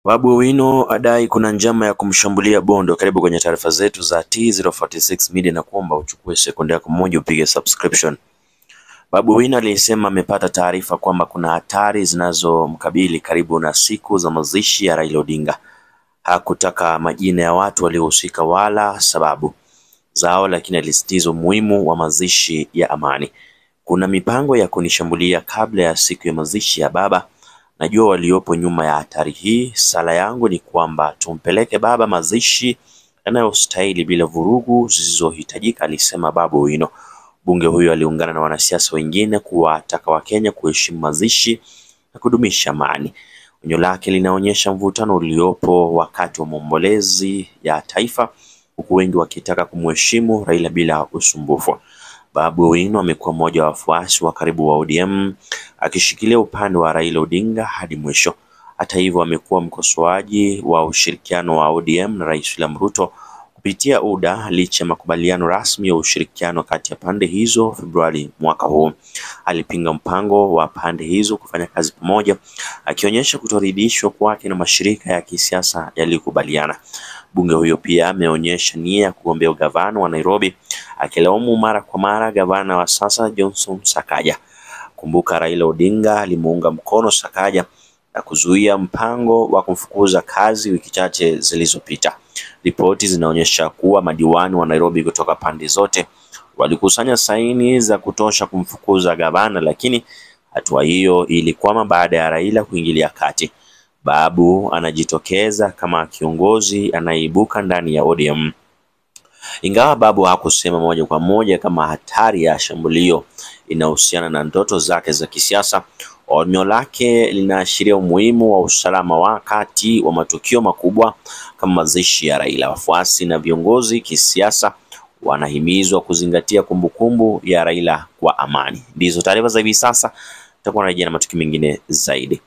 Babu Owino adai kuna njama ya kumshambulia Bondo. Karibu kwenye taarifa zetu za T046 Media na kuomba uchukue sekunde yako moja upige subscription. Babu Owino alisema amepata taarifa kwamba kuna hatari zinazomkabili karibu na siku za mazishi ya Raila Odinga. Hakutaka majina ya watu waliohusika wala sababu zao, lakini alisisitiza umuhimu wa mazishi ya amani. Kuna mipango ya kunishambulia kabla ya siku ya mazishi ya baba. Najua waliopo nyuma ya hatari hii. Sala yangu ni kwamba tumpeleke baba mazishi yanayostahili bila vurugu zisizohitajika, alisema Babu Owino. Bunge huyo aliungana na wanasiasa wengine kuwataka Wakenya kuheshimu mazishi na kudumisha amani. Onyo lake linaonyesha mvutano uliopo wakati wa maombolezi ya taifa, huku wengi wakitaka kumheshimu Raila bila usumbufu. Babu Owino amekuwa mmoja wa wafuasi wa karibu wa ODM, akishikilia upande wa Raila Odinga hadi mwisho. Hata hivyo, amekuwa mkosoaji wa ushirikiano wa ODM na Rais William Ruto kupitia UDA licha ya makubaliano rasmi ya ushirikiano kati ya pande hizo Februari mwaka huu. Alipinga mpango wa pande hizo kufanya kazi pamoja, akionyesha kutoridhishwa kwake na mashirika ya kisiasa yaliyokubaliana. Bunge huyo pia ameonyesha nia ya kugombea ugavana wa Nairobi, akilaumu mara kwa mara gavana wa sasa Johnson Sakaja. Kumbuka Raila Odinga alimuunga mkono Sakaja na kuzuia mpango wa kumfukuza kazi wiki chache zilizopita. Ripoti zinaonyesha kuwa madiwani wa Nairobi kutoka pande zote walikusanya saini za kutosha kumfukuza gavana, lakini hatua hiyo ilikwama baada ya Raila kuingilia kati. Babu anajitokeza kama kiongozi anayeibuka ndani ya ODM. Ingawa Babu hakusema moja kwa moja kama hatari ya shambulio inahusiana na ndoto zake za kisiasa, onyo lake linaashiria umuhimu wa usalama wakati wa matukio makubwa kama mazishi ya Raila. Wafuasi na viongozi kisiasa wanahimizwa kuzingatia kumbukumbu ya Raila kwa amani. Ndizo taarifa za hivi sasa, tutakuwa na matukio mengine zaidi.